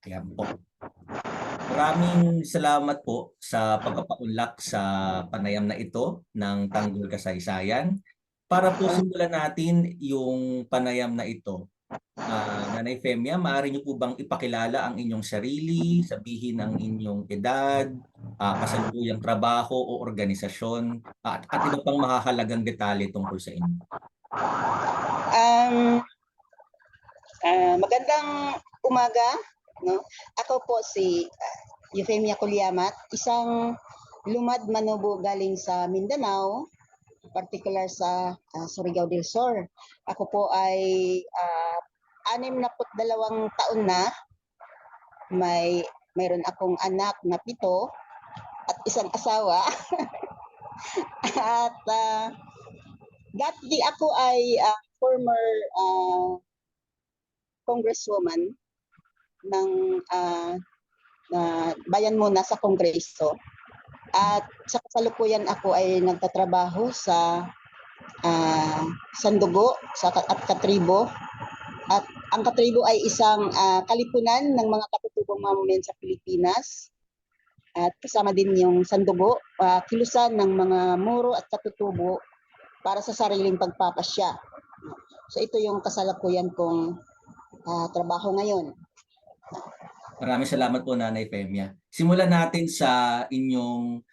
Ayan po. Maraming salamat po sa pagpapaunlak sa panayam na ito ng Tanggol Kasaysayan. Para po simulan natin yung panayam na ito, Nanay Femia, maaari niyo po bang ipakilala ang inyong sarili, sabihin ang inyong edad, kasalukuyang trabaho o organisasyon, at iba pang mahahalagang detalye tungkol sa inyo? Um, Magandang umaga, no? Ako po si Euphemia Kulyamat, isang lumad manubo galing sa Mindanao, particular sa Surigao del Sur. Ako po ay 62 taon na. Mayroon akong anak na 7 at isang asawa. At dati ako ay former congresswoman ng bayan muna sa Kongreso. At sa kasalukuyan ako ay nagtatrabaho sa Sandugo at Katribo. At ang Katribo ay isang kalipunan ng mga katutubong mamamayan sa Pilipinas. At kasama din yung Sandugo, kilusan ng mga muro at katutubo para sa sariling pagpapasya. So ito yung kasalukuyan kong trabaho ngayon. Maraming salamat po, Nanay Femia. Simulan natin sa inyong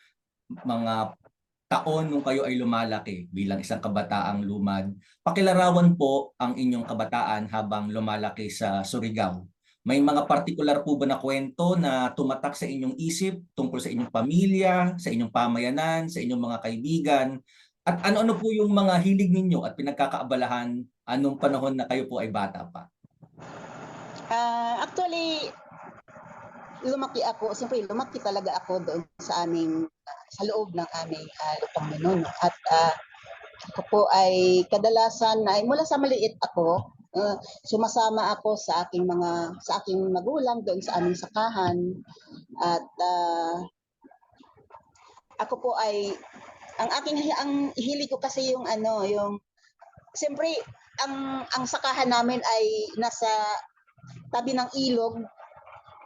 mga taon nung kayo ay lumalaki bilang isang kabataang lumad. Pakilarawan po ang inyong kabataan habang lumalaki sa Surigao. May mga partikular po ba na kwento na tumatak sa inyong isip tungkol sa inyong pamilya, sa inyong pamayanan, sa inyong mga kaibigan? At ano-ano po yung mga hilig ninyo at pinagkakaabalahan anong panahon na kayo po ay bata pa? Actually, lumaki talaga ako doon sa loob ng aming lupang Minono. At ako po ay kadalasan ay mula sa maliit ako, sumasama ako sa aking magulang doon sa aming sakahan. At ako po ay ang hilig ko kasi yung siyempre ang sakahan namin ay nasa tabi ng ilog.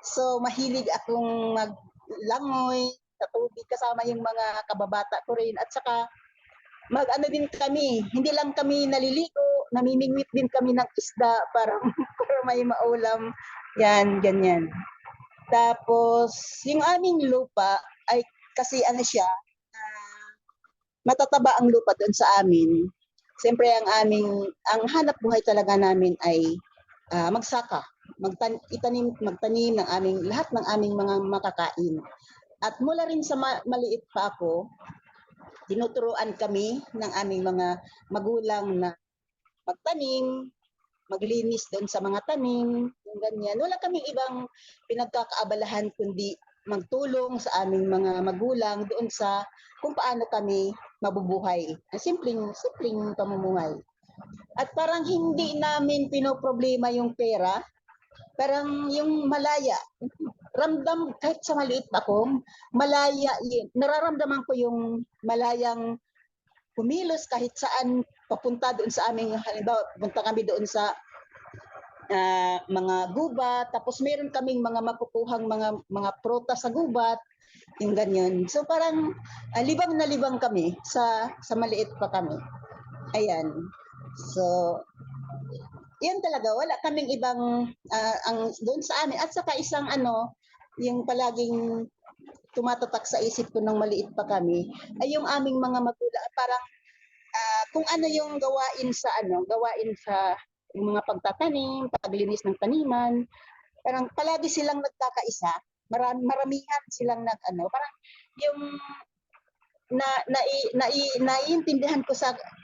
So mahilig akong maglangoy sa tubig kasama yung mga kababata ko rin. At saka din kami, hindi lang kami naliligo, namimingwit din kami ng isda para may maulam. Yan, ganyan. Tapos yung aming lupa ay kasi siya, matataba ang lupa doon sa amin. Siyempre ang hanap buhay talaga namin ay magsaka, magtanim ng lahat ng aming mga makakain. At mula rin sa maliit pa ako, tinuturuan kami ng aming mga magulang na magtanim, maglinis doon sa mga tanim, yung ganyan. Wala kaming ibang pinagkakaabalahan kundi magtulong sa aming mga magulang doon sa kung paano kami mabubuhay. Simpleng pamumuhay. At parang hindi namin pinoproblema yung pera, parang yung malaya. Ramdam, kahit sa maliit ako, malaya yun. Nararamdaman ko yung malayang kumilos kahit saan papunta doon sa aming, halimbawa, punta kami doon sa mga gubat, tapos meron kaming mga makukuhang mga prutas sa gubat, yung ganyan. So parang libang na libang kami sa maliit pa kami. Ayan. So, yan talaga, wala kaming ibang ang doon sa amin. At saka isang yung palaging tumatatak sa isip ko nang maliit pa kami, ay yung aming mga magulang, parang kung ano yung gawain sa yung mga pagtatanim, paglinis ng taniman, parang palagi silang nagkakaisa, maramihan silang parang yung naiintindihan ko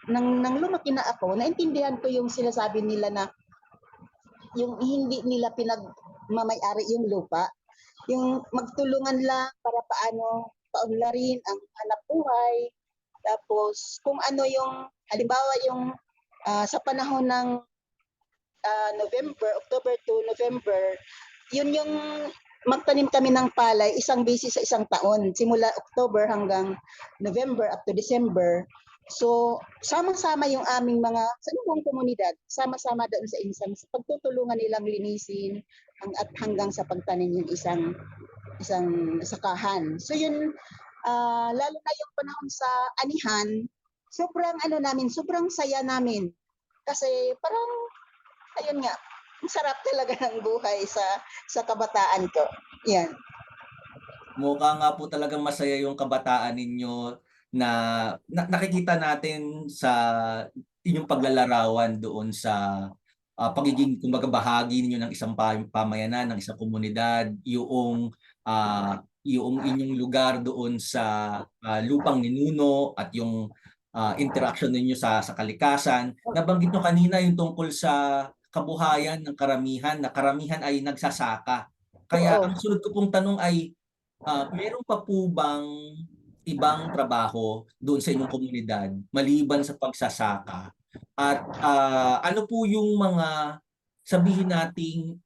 nang lumaki na ako, naintindihan ko yung sinasabi nila na yung hindi nila pinagmamay-ari yung lupa, yung magtulungan lang para paano paunlarin ang hanap buhay. Tapos kung ano yung, halimbawa yung sa panahon ng October to November, yun yung magtanim kami ng palay isang beses sa isang taon, simula October hanggang November up to December. So, sama-sama yung aming sa buong komunidad, sama-sama doon sa insan, pagtutulungan nilang linisin, at hanggang sa pagtanim yung isang sakahan. So yun, lalo na yung panahon sa anihan, sobrang ano namin, sobrang saya namin. Kasi parang, ayun nga, ang sarap talaga ng buhay sa kabataan ko. Yan. Mukha nga po talagang masaya yung kabataan ninyo na, nakikita natin sa inyong paglalarawan doon sa pagiging kumbaga bahagi ninyo ng isang pamayanan, ng isang komunidad, yung inyong lugar doon sa lupang ninuno at yung interaction ninyo sa kalikasan. Nabanggit nyo kanina yung tungkol sa kabuhayan ng karamihan, na karamihan ay nagsasaka. Kaya Oo. ang sunod ko pong tanong ay, meron pa po bang ibang trabaho doon sa inyong komunidad maliban sa pagsasaka? At ano po yung mga, sabihin nating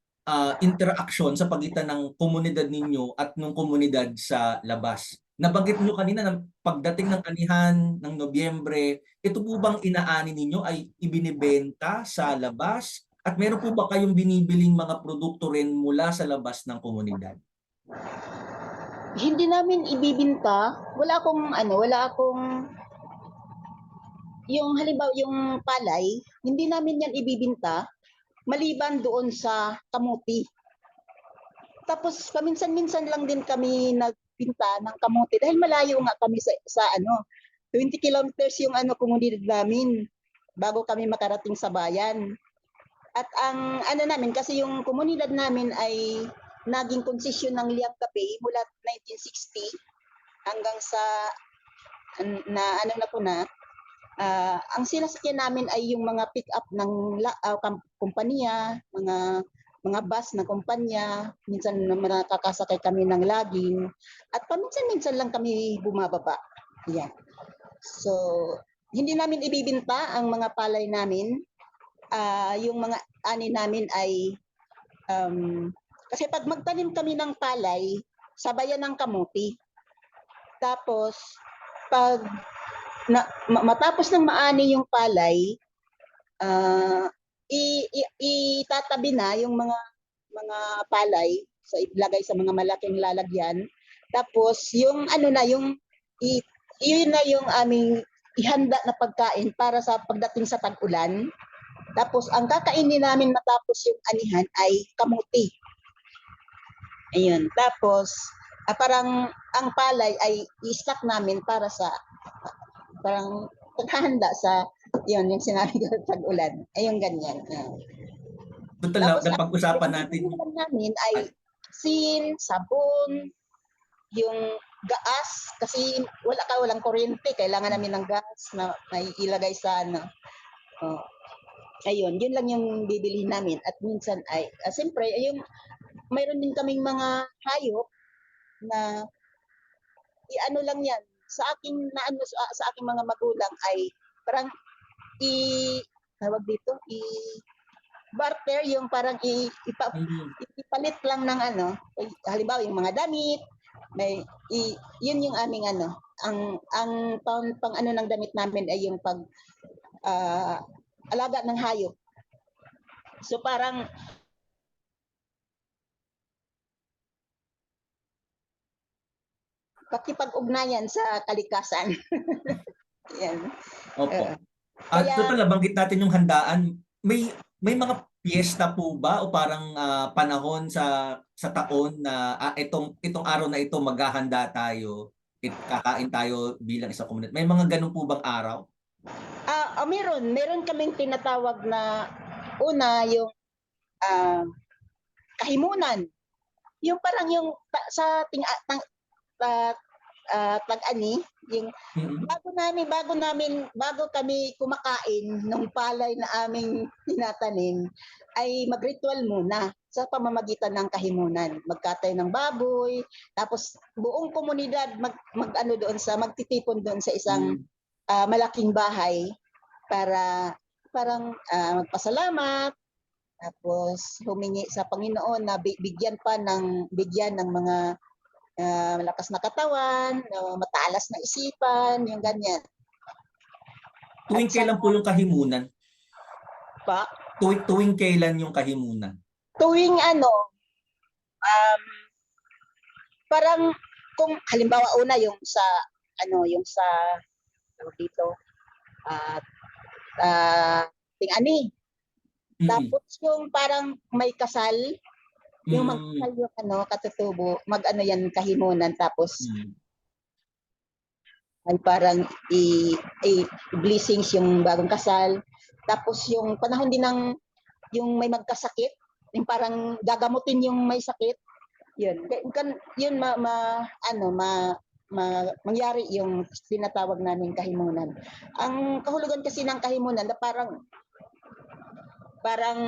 interaksyon sa pagitan ng komunidad ninyo at ng komunidad sa labas? Nabanggit niyo kanina na pagdating ng anihan ng Nobyembre, ito po bang inaani ninyo ay ibinebenta sa labas? At meron po ba kayong binibiling mga produkto rin mula sa labas ng komunidad? Hindi namin ibibinta. Wala akong yung halimbawa yung palay, hindi namin yan ibibinta maliban doon sa kamuti. Tapos paminsan-minsan lang din kami nagbinta ng kamuti dahil malayo nga kami sa 20 kilometers yung komunidad namin bago kami makarating sa bayan. At ang namin kasi yung komunidad namin ay naging konsesyon ng Liang Cafe mula 1960 hanggang sa ang sinasakyan namin ay yung mga pick-up ng kumpanya, mga bus na kumpanya, minsan nakakasakay kami ng laging, at paminsan-minsan lang kami bumababa. Yan. So, hindi namin ibibinta ang mga palay namin. Yung mga ani namin ay, kasi pag magtanim kami ng palay, sabayan ng kamuti. Tapos, pag matapos ng maani yung palay, itatabi na yung mga palay sa ilagay sa mga malaking lalagyan. Tapos yung yun na yung aming ihanda na pagkain para sa pagdating sa tag-ulan. Tapos ang kakainin namin matapos yung anihan ay kamuti. Ayun. Tapos parang ang palay ay i-stock namin para sa parang paghahanda sa yung sinabi ko tag-ulan. Ayun ganyan. Total Tapos na pag-usapan ang natin. namin ay sin, sabon, yung gas kasi walang kuryente, kailangan namin ng gas na may ilagay sa ayun, yun lang yung bibilihin namin. At minsan ay siyempre yung mayroon din kaming mga hayop na lang yan sa aking mga magulang ay parang tawag dito barter, yung parang ipalit lang ng halimbawa yung mga damit, yun yung aming ang pang ng damit namin ay yung pag alaga ng hayop. So parang pakipag-ugnayan sa kalikasan. Yan. Opo. At total nabanggit natin yung handaan. May mga piyesta po ba o parang panahon sa taon na itong araw na ito maghahanda tayo, kakain tayo bilang isang komunidad? May mga ganun po bang araw? Meron kaming tinatawag na yung kahimunan. Yung parang yung sa tag-ani, yung bago kami kumakain ng palay na aming tinatanim, ay magritual muna sa pamamagitan ng kahimunan. Magkatay ng baboy, tapos buong komunidad magtitipon doon sa isang malaking bahay para parang magpasalamat, tapos humingi sa Panginoon na bigyan ng mga malakas na katawan, matalas na isipan, yung ganyan. Tuwing kailan po yung kahimunan? Pa? Tuwing kailan yung kahimunan? Tuwing um, parang kung halimbawa una yung sa yung sa tawag dito, at ting-ani. Mm. Tapos yung parang may kasal, yung Mm. magkasal yung katutubo, mag-ano yan kahimunan, tapos Mm. ay parang blessings yung bagong kasal. Tapos yung panahon din ng yung may magkasakit, yung parang gagamutin yung may sakit, yun. Yun mangyari yung tinatawag namin kahimunan. Ang kahulugan kasi ng kahimunan na parang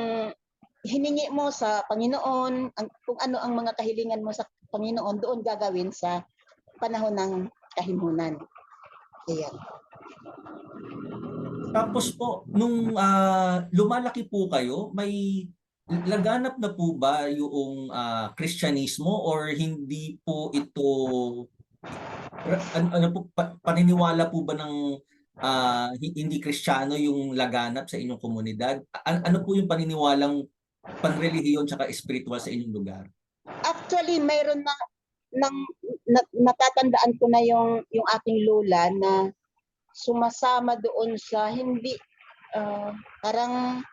hiningi mo sa Panginoon kung ano ang mga kahilingan mo sa Panginoon, doon gagawin sa panahon ng kahimunan. Ayan. Tapos po, nung lumalaki po kayo, may laganap na po ba yung Kristyanismo or hindi po ito ano po paniniwala po ba ng hindi Kristiyano yung laganap sa inyong komunidad? Ano po yung paniniwalang panrelihiyon tsaka espirituwal sa inyong lugar? Actually, mayroon ng natatandaan ko na yung aking lola na sumasama doon sa hindi parang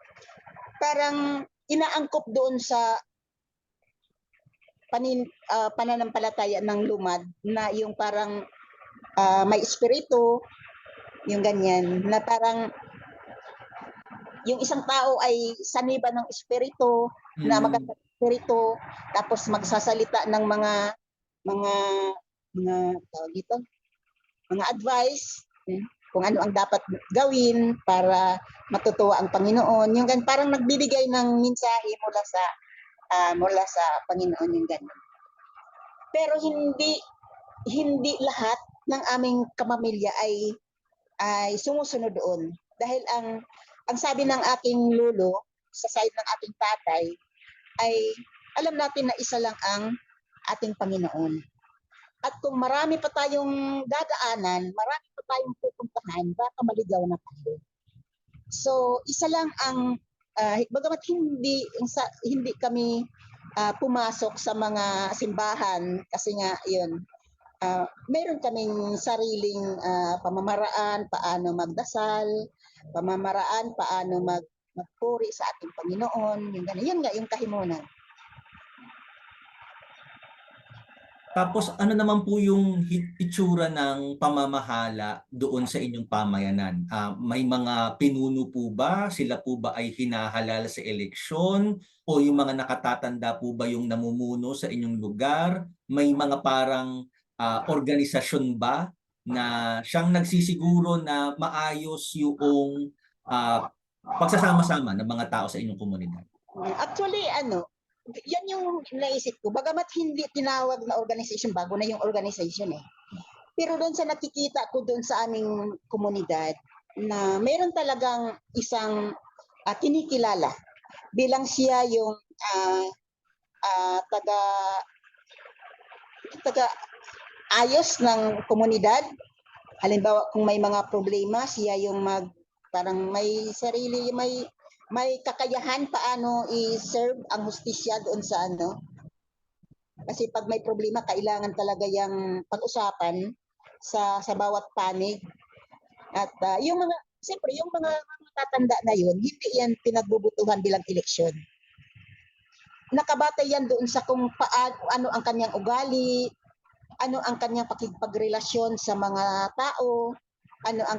inaangkop doon sa pananampalataya ng lumad na yung parang may espiritu, yung ganyan, na parang yung isang tao ay saniba ng espiritu, na Hmm. magandang espiritu, tapos magsasalita ng mga mga tawag dito, mga advice, kung ano ang dapat gawin para matutuwa ang Panginoon. Yung parang nagbibigay ng mensahe mula sa Panginoon, yung ganyan. Pero hindi hindi lahat ng aming kamamilya ay sumusunod doon, dahil ang sabi ng aking lolo sa side ng ating tatay ay alam natin na isa lang ang ating Panginoon. At kung marami pa tayong dadaanan, marami pa tayong pupuntahan, baka maligaw na tayo. So, isa lang ang bagamat hindi kami pumasok sa mga simbahan, kasi nga 'yun, meron kaming sariling pamamaraan paano magdasal, pamamaraan paano magpuri sa ating Panginoon, yung ganun. Yun nga yung kahimunan. Tapos ano naman po yung itsura ng pamamahala doon sa inyong pamayanan? May mga pinuno po ba? Sila po ba ay hinahalal sa eleksyon? O yung mga nakatatanda po ba yung namumuno sa inyong lugar? May mga parang organisasyon ba na siyang nagsisiguro na maayos yung pagsasama-sama ng mga tao sa inyong komunidad? Actually, yan yung naisip ko. Bagamat hindi tinawag na organization, bago na yung organization eh. Pero doon sa nakikita ko doon sa aming komunidad, na meron talagang isang kinikilala bilang siya yung taga taga ayos ng komunidad. Halimbawa kung may mga problema, siya yung parang may sarili, may kakayahan paano i-serve ang hustisya doon sa kasi pag may problema kailangan talaga yung pag-usapan sa bawat panig. At yung mga siyempre yung mga matatanda na yun, hindi yan pinagbubutuhan bilang eleksyon. Nakabatay yan doon sa kung ano ang kanyang ugali, ano ang kanyang pakikipagrelasyon sa mga tao, ano ang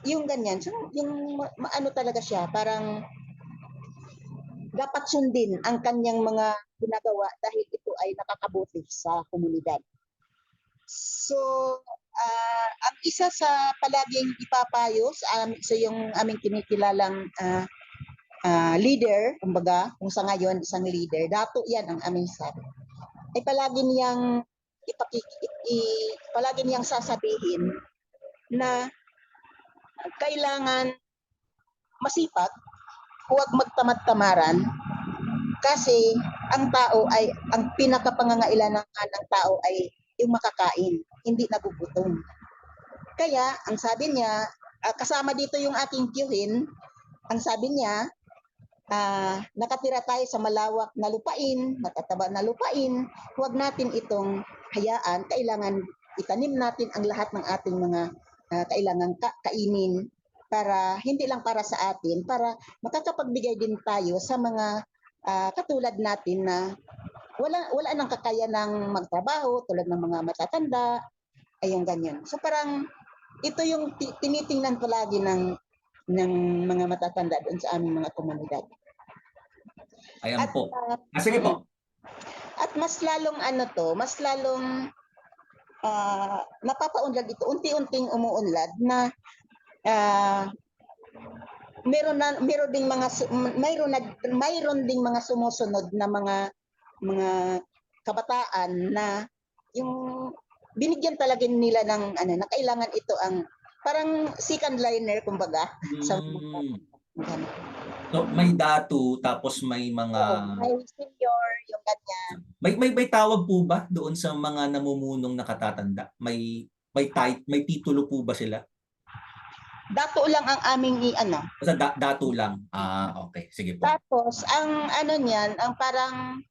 yung ganyan. So, yung ano talaga siya, parang dapat sundin ang kanyang mga ginagawa dahil ito ay nakakabuti sa komunidad. So, ang isa sa palaging ipapayo sa yung aming kinikilalang leader, kumbaga, kung sa ngayon isang leader, dato yan ang aming sabi, ay palagi niyang sasabihin na kailangan masipag, huwag magtamad-tamaran, kasi ang pinakapangangailangan ng tao ay yung makakain, hindi nagugutom. Kaya, ang sabi niya, kasama dito yung ating tiyuhin, ang sabi niya, nakatira tayo sa malawak na lupain, matataba na lupain, huwag natin itong hayaan. Kailangan itanim natin ang lahat ng ating mga kailangang kainin para hindi lang para sa atin, para makakapagbigay din tayo sa mga katulad natin na wala nang kakayanang magtrabaho tulad ng mga matatanda, ayun ganyan. So parang ito yung tinitingnan palagi ng mga matatanda doon sa aming mga komunidad. Ayan At po. Sige po. At mas lalong mas lalong napapaunlad ito, unti-unting umuunlad na mayroon ding mga sumusunod na mga kabataan na yung binigyan talaga nila ng na kailangan ito ang parang second liner kumbaga sa So may datu tapos may mga may senior yung ganyan. may tawag po ba doon sa mga namumunong nakatatanda? May titulo po ba sila? Dato lang ang aming Basta datu lang. Okay. Sige po. Tapos ang niyan, ang parang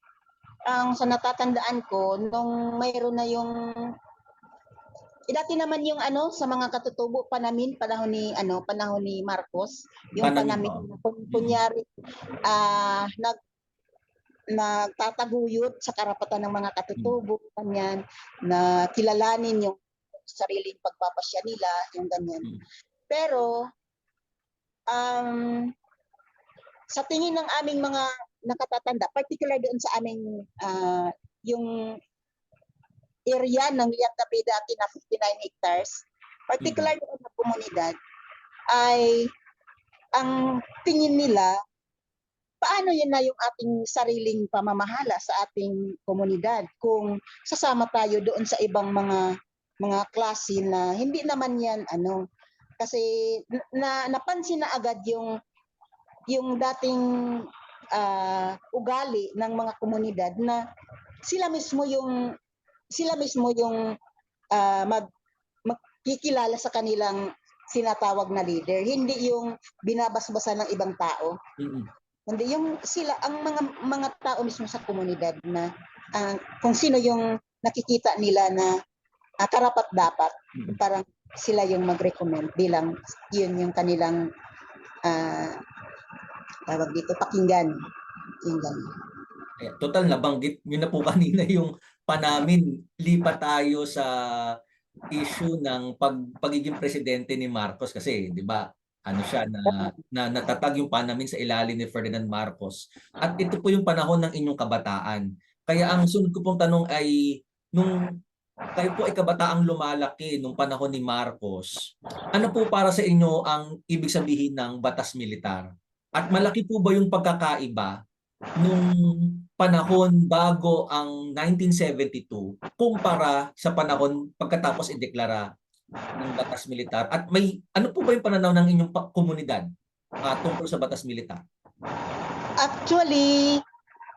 ang sa natatandaan ko nung mayroon na yung dati naman yung sa mga katutubo panahon ni Marcos, yung panamin kunyari nagtataguyod sa karapatan ng mga katutubo kanyan na kilalanin yung sariling pagpapasya nila, yung ganyan. Pero sa tingin ng aming mga nakatatanda, particular doon sa aming yung area ng Lianggapi dati na 59 hectares, particular doon na komunidad, ay ang tingin nila, paano yun na yung ating sariling pamamahala sa ating komunidad kung sasama tayo doon sa ibang mga klase na hindi naman yan kasi napansin na agad yung dating ugali ng mga komunidad na sila mismo yung magkikilala sa kanilang sinatawag na leader, hindi yung binabasbasan ng ibang tao. Hindi yung sila ang mga tao mismo sa komunidad na kung sino yung nakikita nila na karapat dapat, parang sila yung mag-recommend bilang yun yung kanilang tawag dito pakinggan, yung ganun. Total nabanggit niyo na po kanina yung panamin. Lipat tayo sa issue ng pagiging presidente ni Marcos kasi 'di ba siya na natatag yung panamin sa ilalim ni Ferdinand Marcos. At ito po yung panahon ng inyong kabataan. Kaya ang sunod ko pong tanong ay nung kayo po ay kabataang lumalaki nung panahon ni Marcos, ano po para sa inyo ang ibig sabihin ng batas militar? At malaki po ba yung pagkakaiba nung panahon bago ang 1972 kumpara sa panahon pagkatapos ideklara ng batas militar? At ano po ba yung pananaw ng inyong komunidad tungkol sa batas militar? Actually,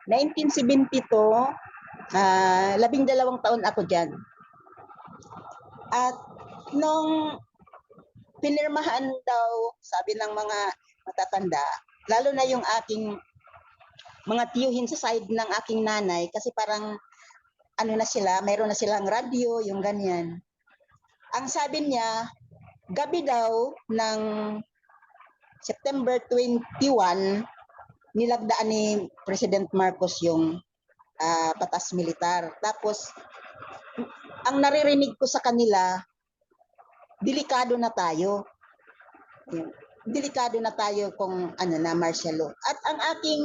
1972, 12 taon ako dyan. At nung pinirmahan daw, sabi ng mga matatanda, lalo na yung aking mga tiyuhin sa side ng aking nanay, kasi parang na sila, mayroon na silang radyo, yung ganyan. Ang sabi niya, gabi daw ng September 21, nilagdaan ni President Marcos yung batas militar. Tapos, ang naririnig ko sa kanila, delikado na tayo. Delikado na tayo kung na martial law. At ang aking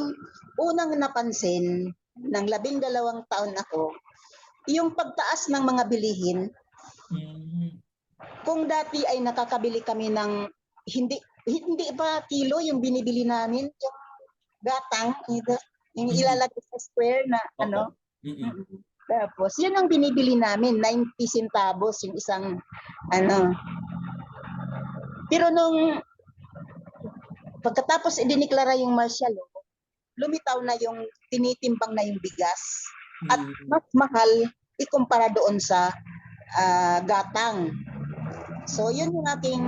unang napansin ng 12 taon ako, yung pagtaas ng mga bilihin. Kung dati ay nakakabili kami ng hindi pa kilo yung binibili namin, yung gatang, yung ilalagay sa square na Tapos yun ang binibili namin, 90 centavos yung isang Pero nung pagkatapos idiniklara yung martial law, lumitaw na yung tinitimbang na yung bigas at mas mahal ikumpara doon sa gatang. So yun yung aking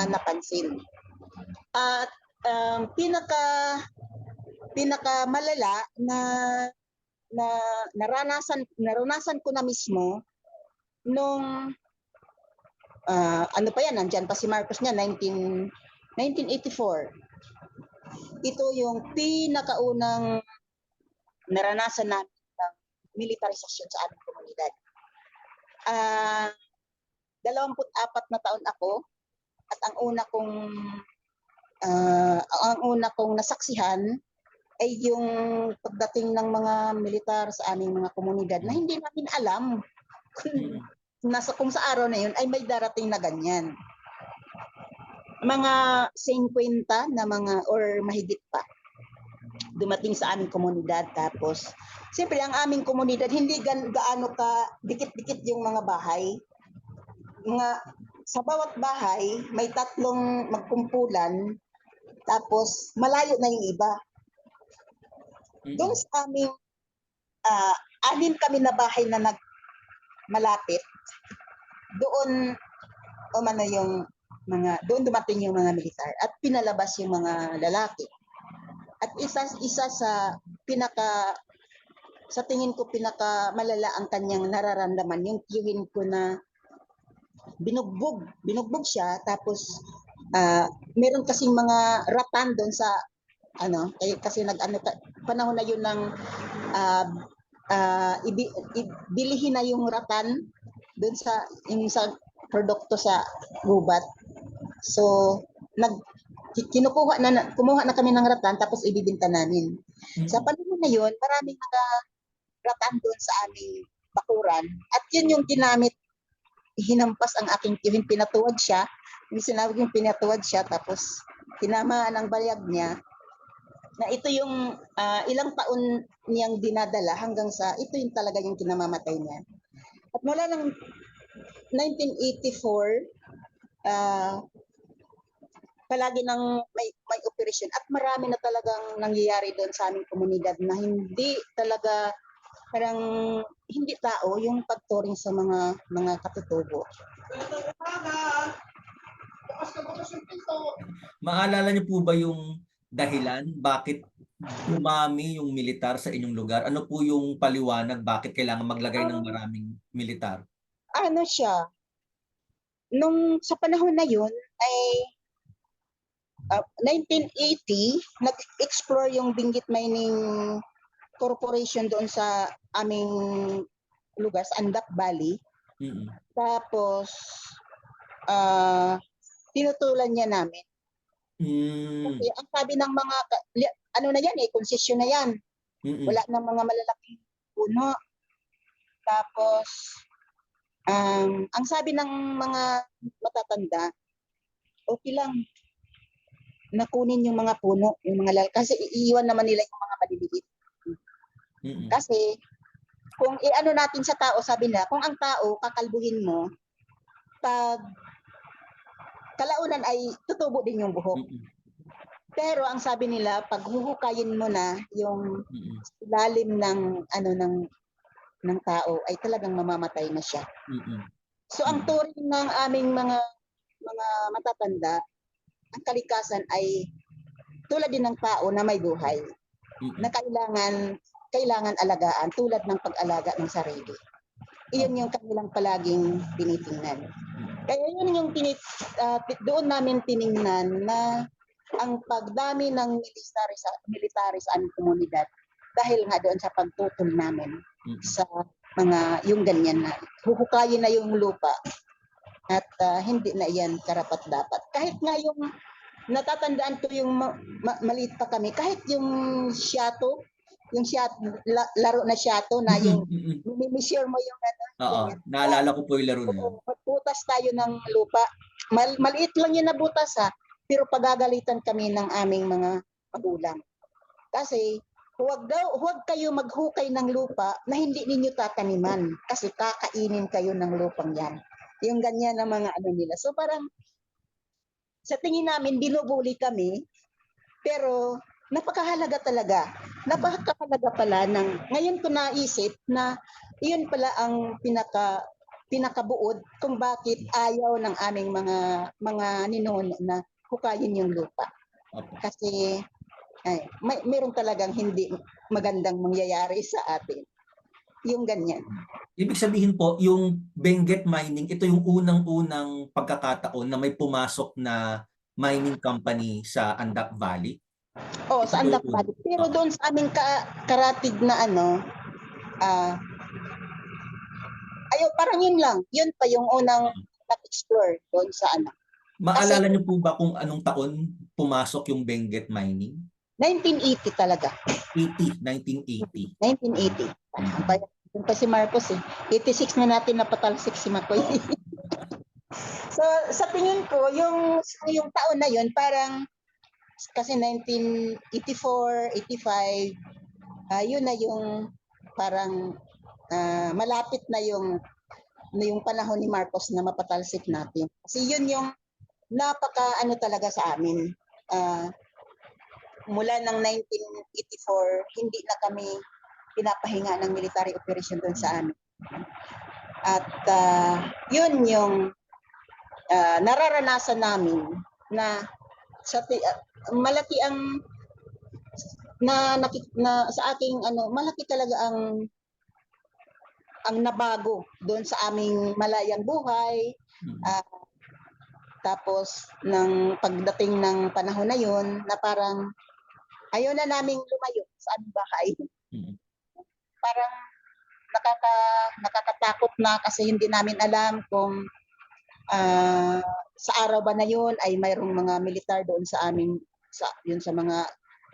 napansin. At pinaka pinakamalala na naranasan ko na mismo nung ano pa yan, nandyan pa si Marcos niya, 1984. Ito yung pinakaunang naranasan namin ng militarisasyon sa aming komunidad. 24 na taon ako at ang una kong nasaksihan ay yung pagdating ng mga militar sa aming mga komunidad na hindi namin alam kung sa araw na yun ay may darating na ganyan. Mga 50 na mga or mahigit pa dumating sa aming komunidad. Tapos siyempre ang aming komunidad hindi gaano ka dikit-dikit yung mga bahay. Sa bawat bahay may 3 magkumpulan, tapos malayo na yung iba. Doon sa aming 6 kami na bahay na malapit, doon doon dumating yung mga militar at pinalabas yung mga lalaki. At isa sa tingin ko pinaka malala ang kanyang nararamdaman, yung tiyuhin ko na binugbog siya, tapos meron kasing mga ratan doon sa kasi panahon na yun ng bilihin na yung ratan doon sa produkto sa gubat. So kumuha na kami ng ratan, tapos ibibenta namin. Sa panahon na yun, maraming mga ratan doon sa aming bakuran, at yun yung ginamit, hinampas ang aking tiyuhin, pinatuwad siya. Yung sinabi yung pinatuwad siya, tapos tinamaan ang bayag niya, na ito yung ilang taon niyang dinadala hanggang sa ito yung talaga yung kinamamatay niya. At mula ng 1984, palagi nang may operasyon, at marami na talagang nangyayari doon sa aming komunidad na hindi talaga, parang hindi tao yung pagturing sa mga katutubo. Maalala niyo po ba yung dahilan bakit dumami yung militar sa inyong lugar? Ano po yung paliwanag bakit kailangan maglagay ng maraming militar? Ano siya, nung sa panahon na yun ay 1980, nag-explore yung Benguet Mining Corporation doon sa aming lugar, sa Andac Valley. Tapos tinutulan niya namin. Kasi ang sabi ng mga na yan konsesyon na yan. Wala nang mga malalaking puno. Tapos ang sabi ng mga matatanda, okay lang nakunin yung mga puno, yung mga kasi iiwan naman nila yung mga maliliit. Kasi kung iano natin sa tao, sabi na, kung ang tao kakalbuhin mo, pag kalaunan ay tutubo din yung buhok. Pero ang sabi nila, pag huhukayin mo na yung ilalim ng tao, ay talagang mamamatay na siya. So ang turing ng aming mga matatanda, ang kalikasan ay tulad din ng tao na may buhay, na kailangan alagaan tulad ng pag-alaga ng sarili. Iyon yung kanilang palaging tinitingnan. Kaya yun yung doon namin tiningnan na ang pagdami ng military sa aming komunidad dahil nga doon sa pagtutol namin sa mga yung ganyan na huhukayin na yung lupa at hindi na yan karapat-dapat. Kahit nga yung natatandaan ko yung maliit pa kami, kahit yung shato, laro na shato na yung mimi-share mo yung Oo, naalala ko po yung laro na yun. Magbutas tayo ng lupa. Maliit lang yun na butas pero pagagalitan kami ng aming mga magulang. Kasi huwag kayo maghukay ng lupa na hindi ninyo tataniman kasi kakainin kayo ng lupang yan. Yung ganyan na mga nila. So parang sa tingin namin binubuli kami, pero napakahalaga talaga. Napakahalaga pala ngayon ko naisip na iyon pala ang pinakabuod kung bakit ayaw ng aming mga ninuno na hukayin yung lupa. Kasi ay meron talagang hindi magandang mangyayari sa atin. Yung ganyan. Ibig sabihin po, yung Benguet Mining, ito yung unang-unang pagkakataon na may pumasok na mining company sa Andac Valley. Oh, Ito sa po yung Andac una. Valley. Pero doon sa aming karatig na ano, ah ayo parang yun lang. Yun pa yung unang nag-explore doon sa ano. Kasi Maalala niyo po ba kung anong taon pumasok yung Benguet Mining? 1980 talaga. 1980. 1980. Yun pa si Marcos eh. 86 na natin napatalsik si Makoy. So, sa tingin ko, yung taon na yun, parang kasi 1984, 85, yun na yung parang malapit na yung panahon ni Marcos na mapatalsik natin. Kasi yun yung napaka ano talaga sa amin. Mula ng 1984, hindi na kami pinapahinga ng military operation doon sa amin. At yun yung nararanasan namin na malaki ang sa aking ano, malaki talaga ang nabago doon sa aming malayang buhay. Tapos ng pagdating ng panahon na yun na parang ayaw na naming lumayo sa aming bahay. Parang nakakatakot na kasi hindi namin alam kung sa araw ba na yun ay mayroong mga militar doon sa aming yun sa mga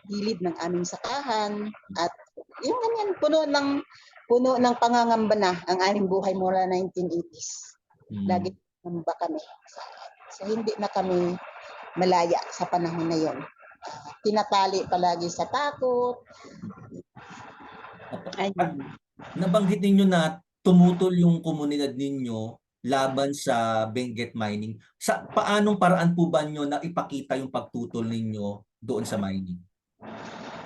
gilid ng aming sakahan at yung ganyan puno ng pangangamba na ang aming buhay mula 1980s. Lagi namba kami. So hindi na kami malaya sa panahon na yon. Tinatali palagi sa takot. Nabanggit ninyo na tumutol yung komunidad ninyo laban sa Benguet Mining. Sa paanong paraan po ba nyo na ipakita yung pagtutol ninyo doon sa mining?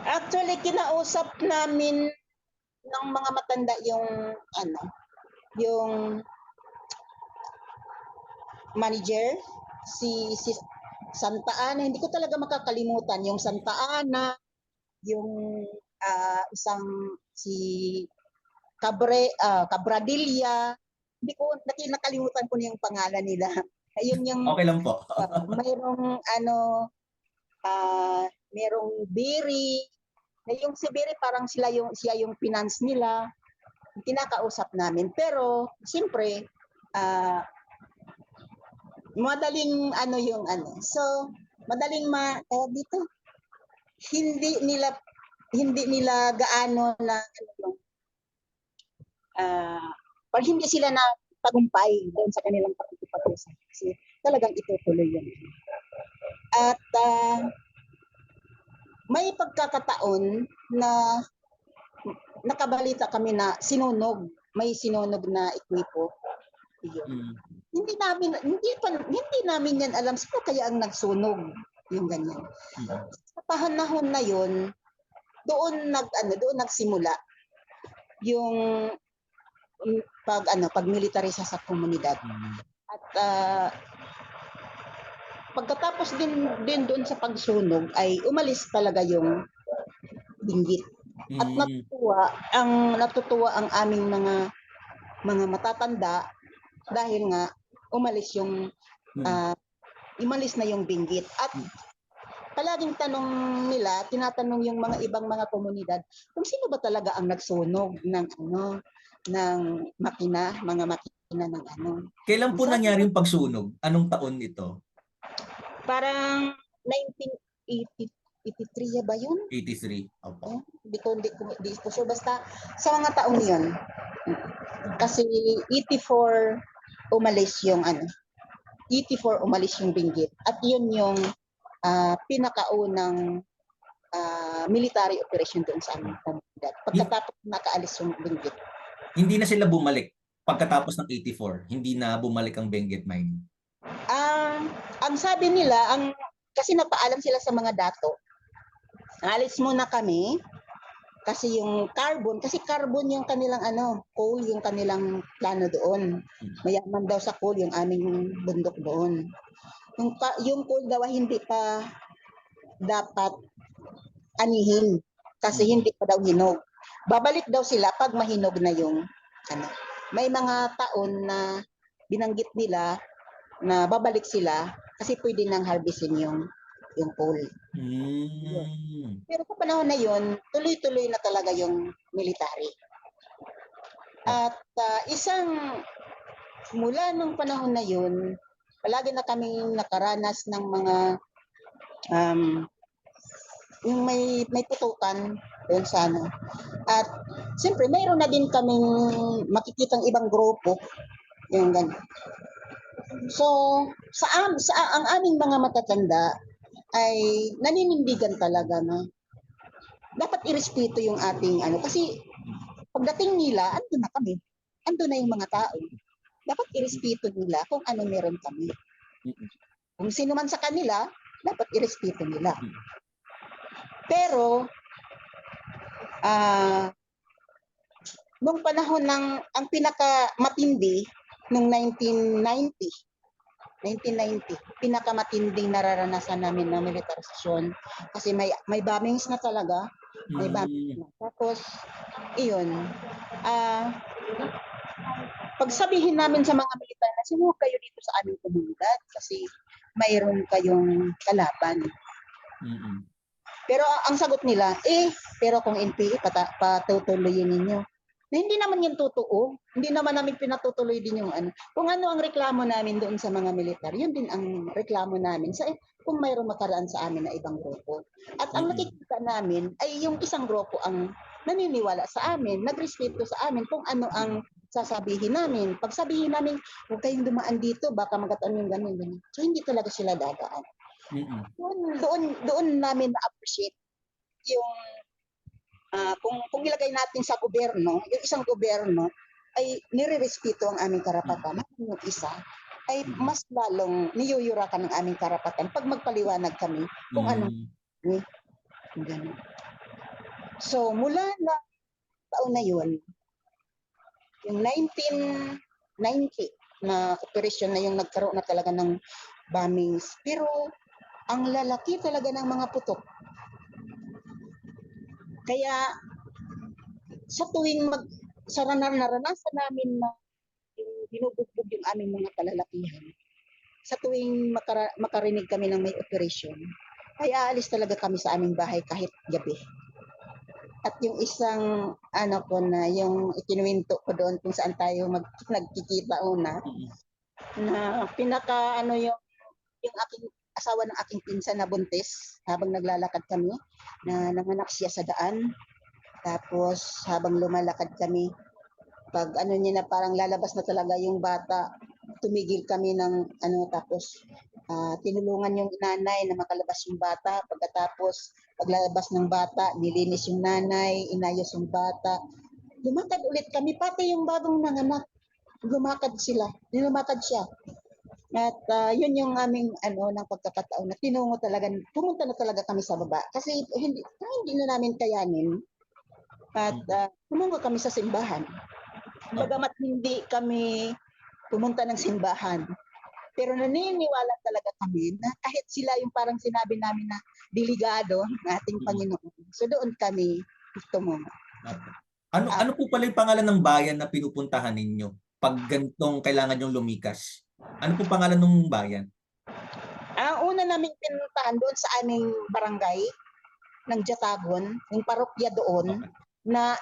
Actually, kinausap namin ng mga matanda yung manager, si Santa Ana. Hindi ko talaga makakalimutan yung Santa Ana, yung isang si Cabradilla. Hindi ko nakalimutan ko na yung pangalan nila. Ayun yung Okay lang po. mayroong merong Biri. Yung si Biri parang siya yung finance nila. Kinakausap namin. Pero siyempre madaling So madaling dito hindi nila gaano na pag hindi sila na tagumpay doon sa kanilang pag-usap kasi talagang itutuloy yun. At may pagkakataon na nakabalita kami na may sinunog na ekwipo. Hindi namin yan alam sino kaya ang nagsunog yung ganyan. Sa panahon na yun, doon nagsimula yung pag-militarisa sa komunidad. At pagkatapos din doon sa pagsunog ay umalis talaga yung Benguet. At natutuwa ang aming mga matatanda dahil nga umalis na yung Benguet. At palaging tinatanong yung mga ibang mga komunidad kung sino ba talaga ang nagsunog ng mga makina ng Kailan po nangyari yung pagsunog? Anong taon ito? Parang 1983 ba yun? 83. Opo. Hindi ko sure. Basta sa mga taon yun. Kasi 84 umalis yung 84 umalis yung Benguet. At yun yung pinakaunang military operation doon sa aming komunidad. Pagkatapos nakaalis yung Benguet. Hindi na sila bumalik pagkatapos ng 84. Hindi na bumalik ang Benguet Mining. Ang sabi nila, kasi napaalam sila sa mga dato. Alis muna kami kasi yung carbon yung kanilang coal yung kanilang plano doon. Mayaman daw sa coal yung aming bundok doon. Yung coal daw hindi pa dapat anihin kasi Mm. hindi pa daw hinog. Babalik daw sila pag mahinog na yung ano. May mga taon na binanggit nila na babalik sila kasi pwede nang harvestin yung pole. Hmm. Pero sa panahon na yun, tuloy-tuloy na talaga yung military. At isang mula nung panahon na yun, palagi na kaming nakaranas ng mga yung may putukan doon sa ano. At siyempre, mayroon na din kaming makikitang ibang grupo, yung ganun. So, ang aming mga matatanda ay naninindigan talaga na dapat irespeto yung ating ano. Kasi pagdating nila, andun na kami. Andun na yung mga tao. Dapat irespeto nila kung ano meron kami. Mm. Kung sino man sa kanila, dapat irespeto nila. Mm. Pero, nung panahon ng, ang pinakamatindi, nung 1990, pinakamatinding nararanasan namin na militarisasyon. Kasi may bombings na talaga. May bombings na. Tapos, iyon, pagsabihin namin sa mga militar na sumuha kayo dito sa aming komunidad kasi mayroon kayong kalaban. Mm. Pero ang sagot nila, pero kung NPA, patutuloyin ninyo. Na hindi naman yan totoo. Hindi naman namin pinatutuloy din yung ano. Kung ano ang reklamo namin doon sa mga militar, yun din ang reklamo namin sa kung mayroong makaraan sa amin na ibang grupo. At ang nakikita namin ay yung isang grupo ang naniniwala sa amin, nagrespeto sa amin kung ano ang sasabihin namin. Pag sabihin namin, huwag kayong dumaan dito, baka magkataon yung ganyan. So hindi talaga sila dadaan. Mm. Doon namin na-appreciate yung kung ilagay natin sa gobyerno, yung isang gobyerno ay nirerespeto ang aming karapatan. Yung isa ay mas lalong niyuyurakan ng aming karapatan pag magpaliwanag kami kung ano. Ganun. So, mula na taon na yun, yung 1990 na operasyon na yung nagkaroon na talaga ng bombings. Pero, ang lalaki talaga ng mga putok. Kaya, sa tuwing naranasan namin na binubugbog yung aming mga kalalakihan, sa tuwing makarinig kami ng may operasyon, ay aalis talaga kami sa aming bahay kahit gabi. At yung isang ano ko na yung ikinuwento ko doon kung saan tayo nagkikita una, na pinaka ano yung aking asawa ng aking pinsan na buntis habang naglalakad kami, na nanganak siya sa daan. Tapos habang lumalakad kami, pag ano niya na parang lalabas na talaga yung bata, tumigil kami ng ano, tapos tinulungan yung nanay na makalabas yung bata. Pagkatapos paglalabas ng bata, nilinis yung nanay, inayos yung bata. Lumakad ulit kami, pati yung bagong nanganak, lumakad siya. At yun yung aming ano ng pagkakataon na pumunta na talaga kami sa baba kasi hindi na namin kayanin. At pumunta kami sa simbahan. Bagamat hindi kami pumunta ng simbahan, pero naniniwala talaga kami na kahit sila yung parang sinabi namin na delegado ng ating Panginoon. So doon kami tumungo. Ano po pala yung pangalan ng bayan na pinupuntahan ninyo pag ganitong kailangan yung lumikas? Ano po pangalan ng bayan? Ang una naming pinuntahan doon sa aming barangay ng Jatagon, yung parokya doon, na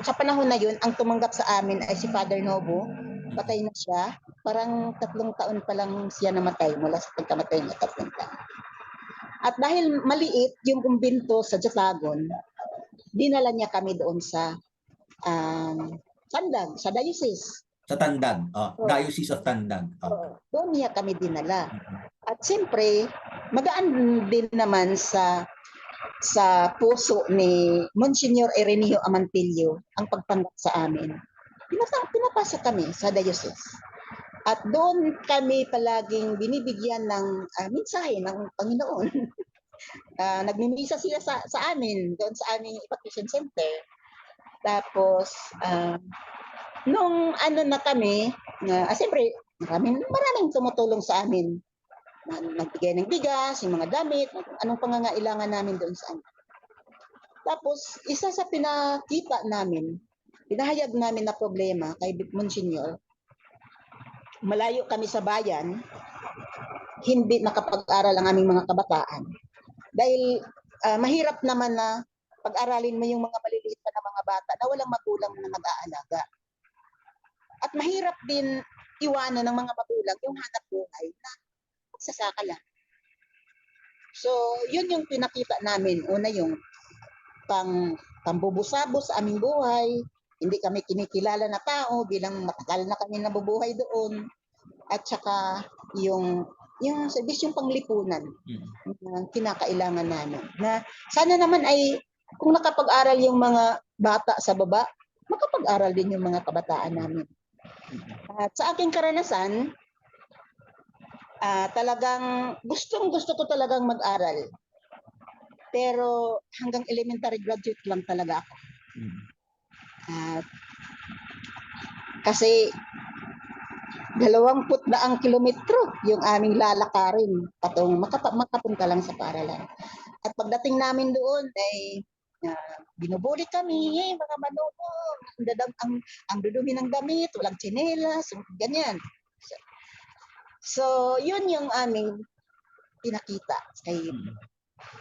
sa panahon na yun, ang tumanggap sa amin ay si Father Novo. Patay na siya. Parang 3 taon pa lang siya namatay mula sa pagkamatay niya, 3 taon. At dahil maliit yung kumbento sa Jatagon, dinala niya kami doon sa Tandag, sa diocese. Sa Tandag, Diocese of Tandag. Doon niya kami dinala. At siyempre, magaan din naman sa puso ni Monsignor Ireneo Amantillo ang pagtanggap sa amin. Pinapasok kami sa diocese. At doon kami palaging binibigyan ng mensahe ng Panginoon. Nagmimisa sila sa amin, doon sa aming evacuation center. Tapos, nung ano na kami, siyempre, maraming tumutulong sa amin. nagbigay ng bigas, yung mga damit, anong pangangailangan namin doon sa amin. Tapos, isa sa pinakita namin, pinahayag namin na problema kay Monsignor, malayo kami sa bayan, hindi nakapag-aral ang aming mga kabataan. Dahil mahirap naman na pag-aralin mo yung mga maliliit pa na mga bata na walang magulang na mag-aalaga. At mahirap din iwanan ng mga magulang yung hanap buhay na sasaka lang. So, yun yung pinakita namin. Una yung pambubusabos sa aming buhay. Hindi kami kinikilala na tao bilang matagal na kami nabubuhay doon. At saka yung servisyong panglipunan na kinakailangan namin. Na sana naman ay kung nakapag-aral yung mga bata sa baba, makapag-aral din yung mga kabataan namin. At sa aking karanasan, talagang gustong-gusto ko talagang mag-aral. Pero hanggang elementary graduate lang talaga ako. Kasi 20 na ang kilometro yung aming lalakarin patong makapunta lang sa paaralan. At pagdating namin doon ay binubuli kami, mga manoko, ang dudumi ng damit, walang tsinelas, ganyan. So, yun yung aming pinakita.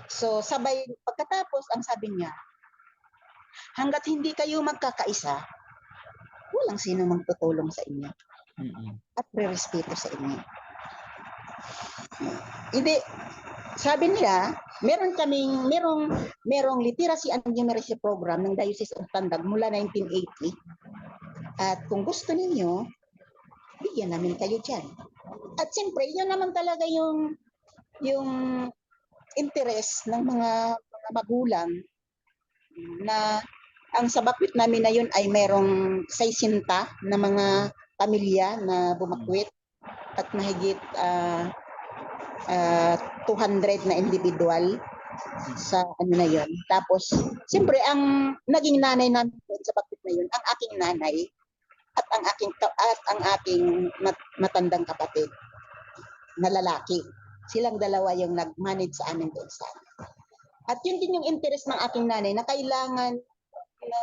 So, sabay, pagkatapos, ang sabi niya, hanggat hindi kayo magkakaisa, walang sino magtutulong sa inyo. At re-respeto sa inyo. Hindi, sabi nila, merong literacy and numeracy program ng Diocese of Tandag mula 1980. At kung gusto ninyo, bigyan namin kayo dyan. At siyempre, yun naman talaga yung interest ng mga magulang na ang sa Bakwit namin na yun ay merong 60 na mga pamilya na bumakwit at mahigit 200 na individual sa ano na yun. Tapos, siyempre, ang naging nanay namin sa Bakwit na yun, ang aking nanay at ang aking matandang kapatid na lalaki. Silang dalawa yung nag-manage sa amin doon sa amin. At yun din yung interest ng aking nanay na kailangan na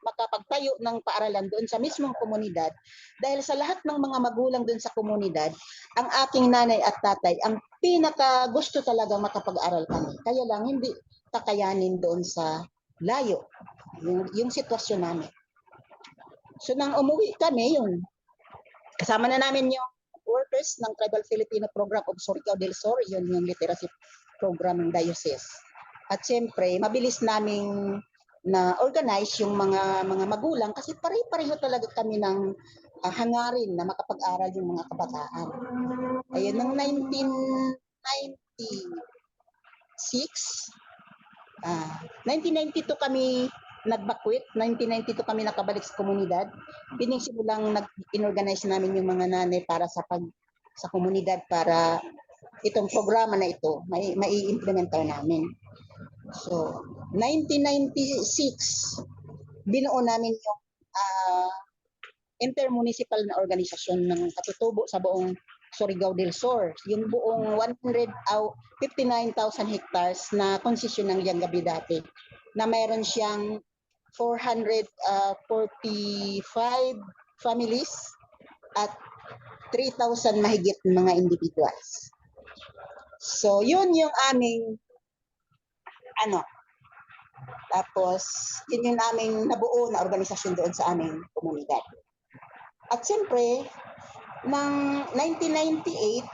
makapagtayo ng paaralan doon sa mismong komunidad dahil sa lahat ng mga magulang doon sa komunidad, ang aking nanay at tatay ang pinaka gusto talaga makapag-aral kami. Kaya lang hindi kakayanin doon sa layo yung sitwasyon namin. So nang umuwi kami, yun, kasama na namin yung workers ng Tribal Filipino Program of Surigao del Sur, yun yung literacy program ng diocese. At siyempre, mabilis naming na organize yung mga magulang kasi pare-pareho talaga kami ng hangarin na makapag-aral yung mga kabataan. Ayun, ng 1992 kami nagbakwit, 1992 kami nakabalik sa komunidad. Pinisimulang nag-inorganize namin yung mga nanay para sa komunidad para itong programa na ito mai-implementaw namin. So, 1996, binuo namin yung intermunicipal na organisasyon ng katutubo sa buong Surigao del Sur. Yung buong 59,000 hectares na konsesyon ng Liangabi dati na mayroon siyang 445 families at 3,000 mahigit mga individuals. So, yun yung aming tapos, yun yung aming nabuo na organisasyon doon sa aming komunidad. At siyempre, ng 1998,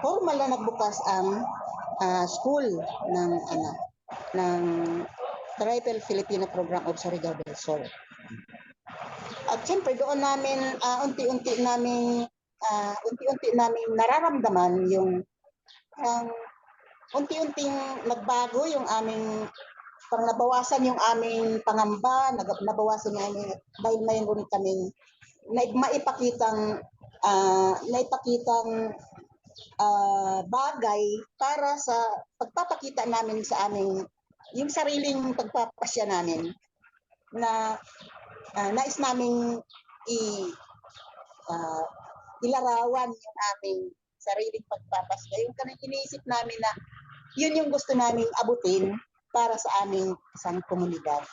formal na nagbukas ang school ng Tribal Filipino Program of Surigao del Sur. At siyempre, doon namin unti-unti namin nararamdaman yung unti-unting nagbago yung aming parang nabawasan yung aming pangamba, nabawasan yung aming dahil mayroon kaming naipakitang bagay para sa pagpapakita namin sa aming yung sariling pagpapasya namin na nais naming ilarawan yung aming sariling pagpapasko. Yung kanang iniisip namin na yun yung gusto naming abutin para sa aming isang komunidad.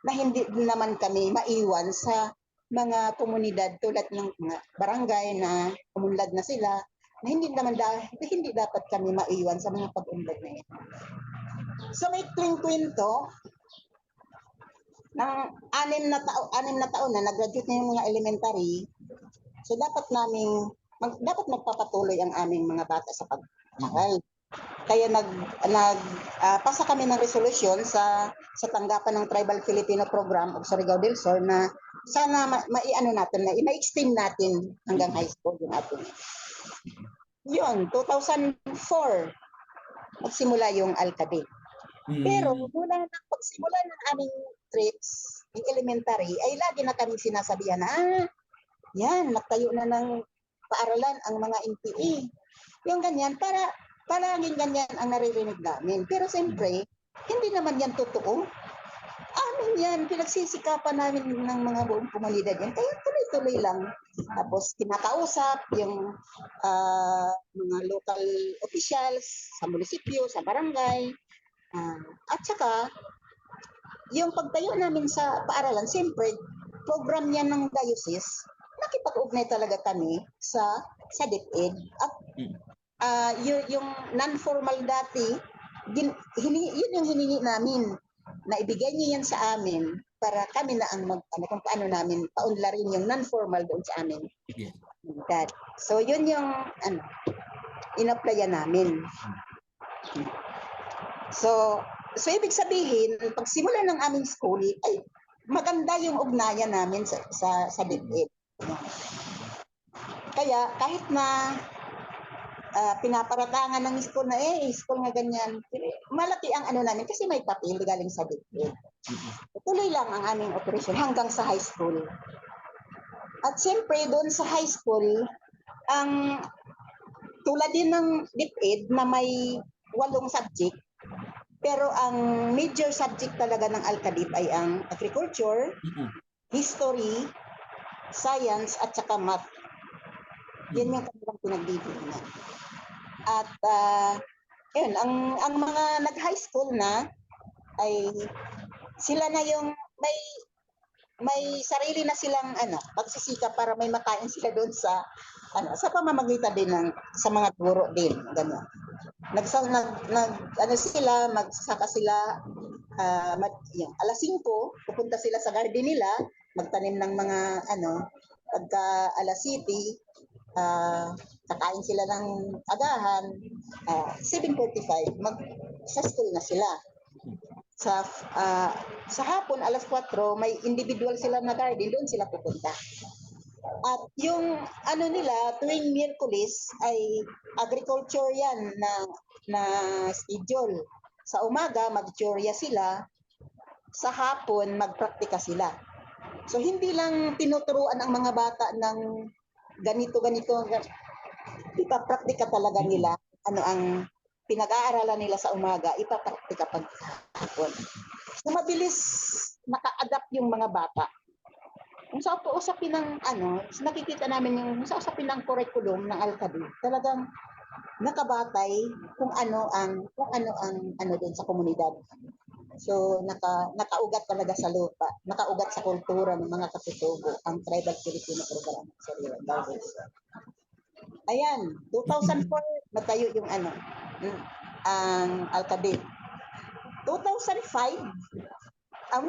Na hindi din naman kami maiwan sa mga komunidad tulad ng mga barangay na umunlad na sila, na hindi dapat kami maiwan sa mga pag-unlad na ito. Sa maikling kwento, ng 6 na taon na nag-graduate na yung mga elementary, so dapat magpapatuloy ang aming mga bata sa pag-aral. Kaya pasa kami ng resolusyon sa tanggapan ng Tribal Filipino Program of Surigao del Sur na sana ma-extend natin hanggang high school yung ating. Yun, 2004, magsimula yung Alcabid. Pero mula ng pagsimula ng aming trips, yung elementary, ay lagi na kami sinasabihan na, yan, nagtayo na ng paaralan ang mga NPA. Yung ganyan, palaging ganyan ang naririnig namin. Pero siyempre, hindi naman yan totoo. Amin yan, pinagsisikapan namin ng mga buong komunidad yan. Kaya tuloy-tuloy lang. Tapos kinakausap yung mga local officials sa munisipyo, sa barangay. At saka, yung pagtayo namin sa paaralan, siyempre, program yan ng diocese, nakipag-ugnay talaga kami sa DepEd. At yung non-formal dati, yun yung hiningi namin, na ibigay niyo yan sa amin para kami na ang kung paano namin paunlarin yung non-formal doon sa amin. Yeah. So yun yung in-applyan namin. So ibig sabihin, pagsimula ng aming school, ay maganda yung ugnayan namin sa DepEd. Kaya kahit na pinaparatangan ng school na school nga ganyan, malaki ang namin kasi may papel galing sa DepEd. Tuloy lang ang aming operasyon hanggang sa high school. At siyempre doon sa high school, ang tulad din ng DepEd na may 8 subject, pero ang major subject talaga ng Alcadib ay ang agriculture, history, science, at saka math. Yan yung kanilang pinagbibilangan. At yun, ang mga nag-high school na ay sila na yung may sarili na silang pagsisikap para may makain sila doon sa pamamagitan din sa mga guro din, ganyan. Magsaka sila alas 5, pupunta sila sa garden nila, magtanim ng mga pagka alas 7, kakain sila ng agahan, 7:45 sa school na sila. Sa hapon alas 4 may individual sila na garden, doon sila pupunta. At yung nila tuwing Miyerkules ay agriculture yan na schedule. Sa umaga mag-teorya sila, sa hapon magpraktika sila. So hindi lang tinuturuan ang mga bata ng ganito, ipapraktika talaga nila ang pinag-aaralan nila sa umaga, ipapraktika pag hapon. So mabilis naka-adapt yung mga bata. Kung sa usapin ng nakikita namin yung sa usapin ng curriculum ng Alcadib, talagang nakabatay kung ano ang doon sa komunidad. So nakaugat talaga sa lupa, nakaugat sa kultura ng mga katutubo ang Tribal Filipino Program sa Surigao del Sur. Ayan, 2004 natayo yung ang Alcadib. 2005 ang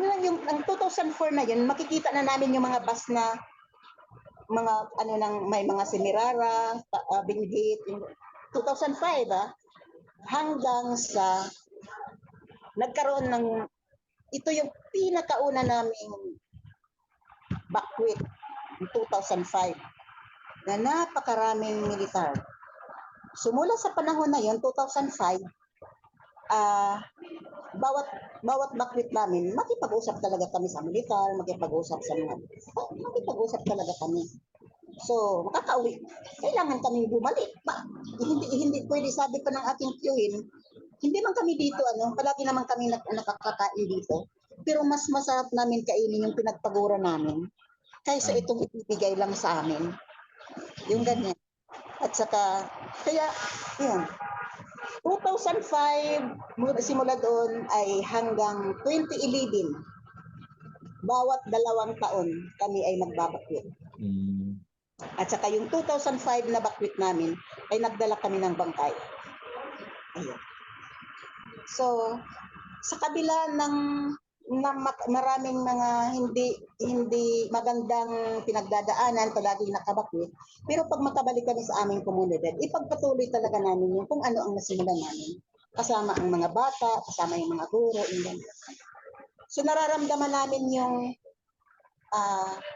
2004 na yun, makikita na namin yung mga bus na may mga Semirara, Benguet, 2005 hanggang sa nagkaroon ng ito yung pinakauna naming bakwit in 2005 na napakaraming militar. Sumula sa panahon na yun, 2005, bawat bakwit namin, makipag-usap talaga kami sa militar, makipag-usap talaga kami. So, makakauwi. Kailangan kaming bumalik. Hindi pwede, sabi pa ng aking tiyuhin, hindi man kami dito, palagi naman kami nakakakain dito. Pero mas masarap namin kainin yung pinagpagura namin kaysa itong ibibigay lang sa amin. Yung ganyan. At saka, kaya, yun, 2005, simula doon ay hanggang 2011, bawat 2 taon kami ay magbabakwit. Mm. At saka yung 2005 na bakwit namin ay nagdala kami ng bangkay. Ayun. So, sa kabila ng maraming mga hindi magandang pinagdadaanan palagi nakabakwit, pero pag makabalik kami sa aming komunidad, ipagpatuloy talaga namin yung kung ano ang nasimulan namin. Kasama ang mga bata, kasama yung mga guro, yung so nararamdaman namin yung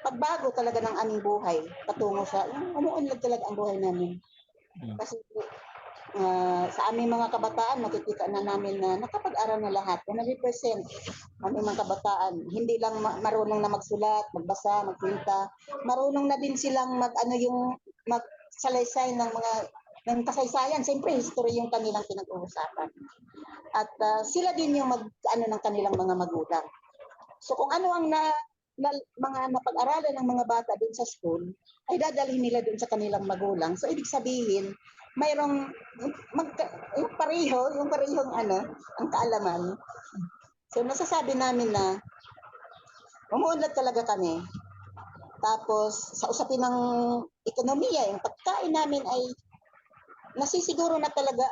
pagbago talaga ng aming buhay patungo sa umuunlad talaga ang buhay namin. Kasi sa aming mga kabataan, makikita na namin na nakapag-aral na lahat, 100%. Aming mga kabataan, hindi lang marunong na magsulat, magbasa, magpinta, marunong na din silang magsalaysay ng kasaysayan. Siyempre, history yung kanilang pinag-uusapan. At sila din yung ng kanilang mga magulang. So kung ano ang mga napag-aralan ng mga bata dun sa school, ay dadalhin nila dun sa kanilang magulang. So ibig sabihin, mayroong yung parehong ang kaalaman. So nasasabi namin na umuunlad talaga kami. Tapos sa usapin ng ekonomiya, yung pagkain namin ay nasisiguro na talaga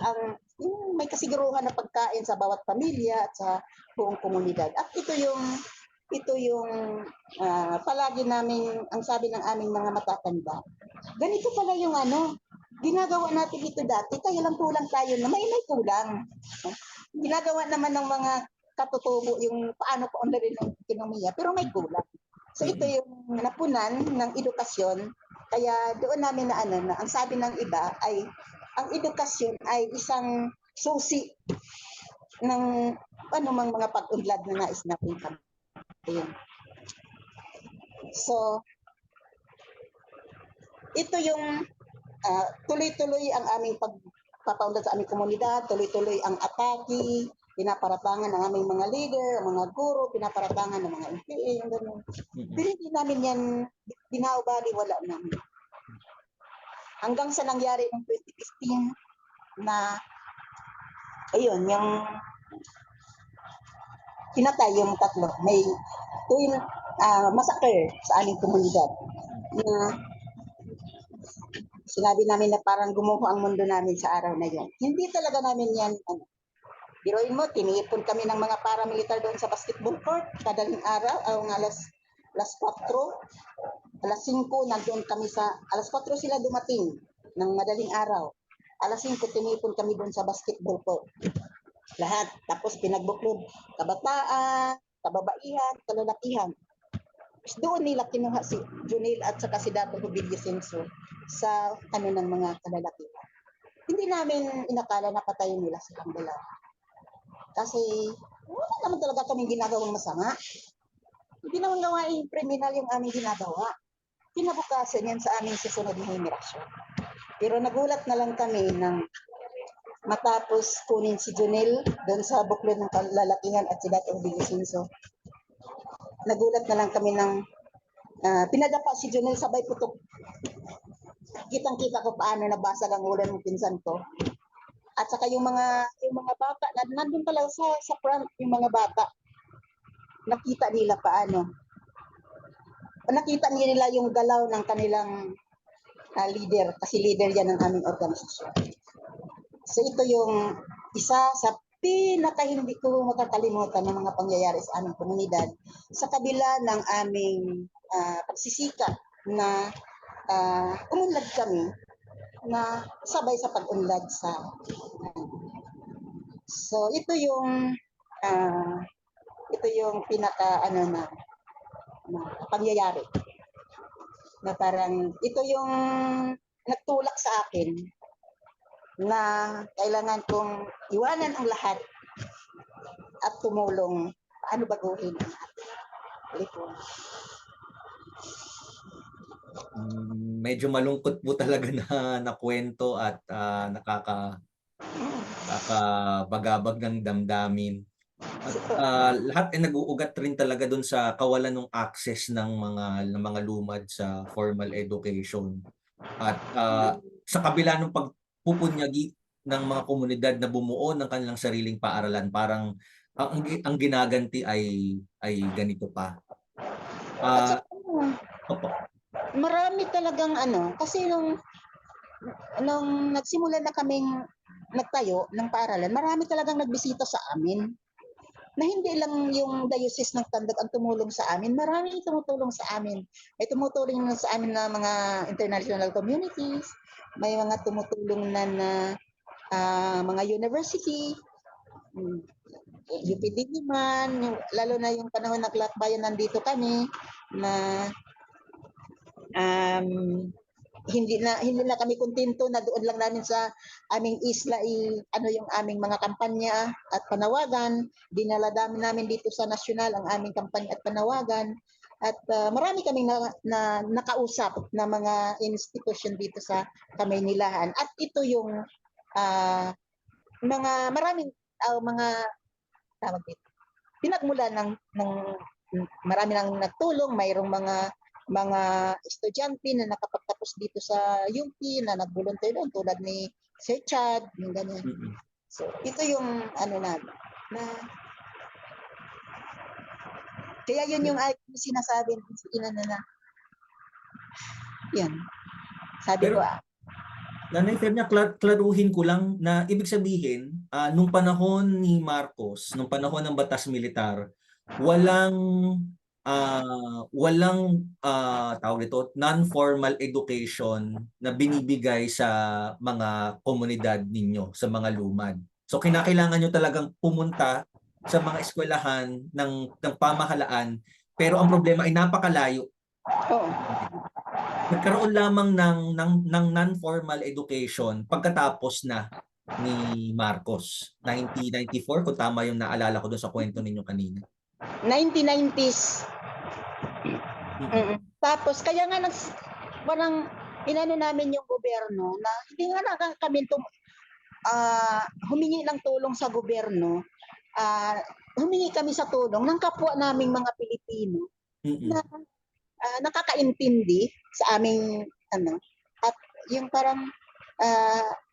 may kasiguruhan na pagkain sa bawat pamilya at sa buong komunidad. At ito yung palagi namin, ang sabi ng aming mga matatanda, ganito pala yung ginagawa natin ito dati, kaya lang kulang tayo na may kulang. Ginagawa naman ng mga katutubo yung paano po ang rin ng ekonomiya, pero may kulang. So ito yung napunan ng edukasyon, kaya doon namin na ang sabi ng iba ay ang edukasyon ay isang susi ng anumang mga pag-unlad na nais natin kami. So, ito yung tuloy-tuloy ang aming pagpapaunlad sa aming komunidad, tuloy-tuloy ang atake, pinaparatangan ng aming mga leader, ang mga guro, pinaparatangan ng mga MPA, yung gano'n. Pero hindi namin yan binaubali, wala namin. Hanggang sa nangyari ng 2015 na, ayun, yung pinatay yung 3. May twin massacre sa aming komunidad na sinabi namin na parang gumuho ang mundo namin sa araw na yan. Hindi talaga namin yan, biruin mo, tinipon kami ng mga paramilitar doon sa basketball court, kadaling araw, alas 4, alas 5, nandun kami alas 4 sila dumating ng madaling araw. Alas 5, tinipon kami doon sa basketball court. Lahat. Tapos pinagbuklod, kabataan, kababaihan, kalalakihan. Doon nila kinuha si Junil at saka si Dato Rubilio Senso sa ng mga kalalakihan. Hindi namin inakala na patayin nila silang dalawa. Kasi wala naman talaga kaming ginagawang masama. Hindi naman gawain kriminal yung aming ginagawa. Kinabukasan yan sa aming susunod na henerasyon. Pero nagulat na lang kami ng matapos kunin si Junil doon sa buklod ng kalalakihan at si Dato Rubilio Senso. Nagulat na lang kami ng pinadapa si Junel sabay putok. Kitang-kita ko paano nabasag ang ulo ng pinsan ko. At saka yung mga bata, nandun talaga sa front yung mga bata. Nakita nila paano. Nakita nila yung galaw ng kanilang leader, kasi leader yan ng aming organisasyon. So ito yung isa sa pinaka hindi ko makakalimutan ng mga pangyayari sa aming komunidad sa kabila ng aming pagsisikap na umunlad kami na sabay sa pag-unlad sa so ito yung pinaka na pangyayari na parang ito yung nagtulak sa akin na kailangan kong iwanan ang lahat at tumulong paano baguhin ang ating lipunan. Medyo malungkot po talaga na kwento at nakakabagabag ng damdamin. At lahat ay nag-uugat rin talaga dun sa kawalan ng access ng mga lumad sa formal education. At sa kabila ng pagpupunyagi ng mga komunidad na bumuo ng kanilang sariling paaralan, parang ang ginaganti ay ganito pa. At Ah, saka ano, opo. marami talagang ano, kasi nung nagsimula na kaming nagtayo ng paaralan, marami talagang nagbisita sa amin. Na hindi lang yung Diocese ng Tandag ang tumulong sa amin, maraming tumutulong sa amin. May tumutulong na sa amin na mga international communities, may mga tumutulong mga university, UP Diliman, lalo na yung panahon ng lakbayan nandito kami na um, hindi na kami kontento na doon lang namin sa aming isla ano yung aming mga kampanya at panawagan. Dinala namin dito sa nasyonal ang aming kampanya at panawagan. At marami kaming nakausap na mga institution dito sa Kamaynilahan. At ito yung maraming mga tawag dito. Pinagmula ng marami nang nagtulong, mayroong mga estudyante na nakapagtapos dito sa UP na nag-volunteer doon tulad ni Sir Chad, yung ganyan. Mm-mm. So, ito yung ano na kaya yun yung sinasabi na yan. Sabi ko, Pero Nanay Femia, klaruhin ko lang na ibig sabihin, nung panahon ni Marcos, nung panahon ng batas militar, walang tawag dito, non-formal education na binibigay sa mga komunidad ninyo, sa mga lumad. So kinakailangan nyo talagang pumunta sa mga eskwelahan ng pamahalaan, pero ang problema ay napakalayo. oo, Nagkaroon lamang ng non-formal education pagkatapos na ni Marcos. 1994 kung tama yung naalala ko doon sa kwento ninyo kanina. 1990s. Mm. Tapos, kaya nga parang inano namin yung gobyerno na hindi nga na kami humingi ng tulong sa gobyerno, humingi kami sa tulong ng kapwa naming mga Pilipino na Mm. nakakaintindi sa aming ano, at yung parang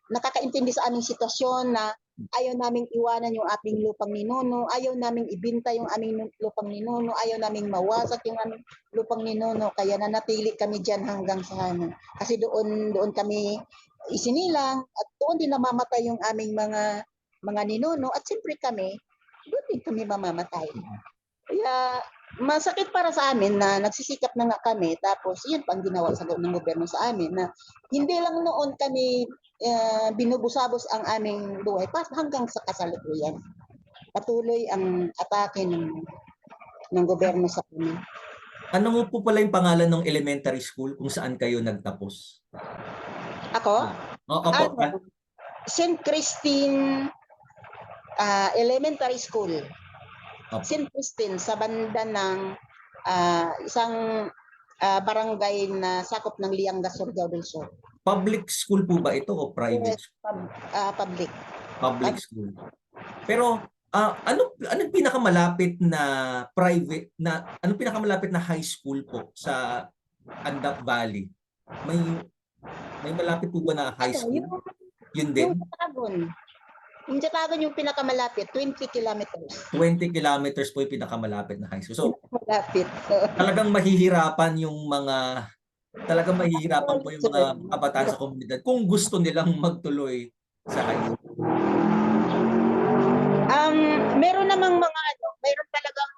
nakakaintindi sa aming sitwasyon na ayaw naming iwanan yung ating lupang ninuno, ayaw naming ibinta yung aming lupang ninuno, ayaw naming mawasak yung aming lupang ninuno, kaya nanatili kami diyan hanggang sa ano. Kasi doon kami isinilang at doon din namamatay yung aming mga ninuno at siyempre kami, doon din kami mamamatay. Kaya masakit para sa amin na nagsisikap na nga kami tapos yun pa ang ginawa ng gobyerno sa amin na hindi lang noon kami binubusabos ang aming buhay hanggang sa kasalukuyan. Patuloy ang atake ng gobyerno sa amin. Ano nga po pala yung pangalan ng elementary school kung saan kayo nagtapos? Ako? Opo. Ano? St. Christine Elementary School. Opo. St. Christine sa banda ng isang barangay na sakop ng Lianga, Surigao del Sur. Public school po ba ito o private Yes, school? public. Public school. Pero anong pinakamalapit na private na anong pinakamalapit na high school po sa Andap Valley? May malapit po ba na high Ano, school? Yun yung din? Jatagon. Yung Jatagon yung pinakamalapit, 20 kilometers. 20 kilometers po yung pinakamalapit na high school. So, Malapit. talagang mahihirapan po yung mga kabataan sa komunidad kung gusto nilang magtuloy sa high school. Meron talagang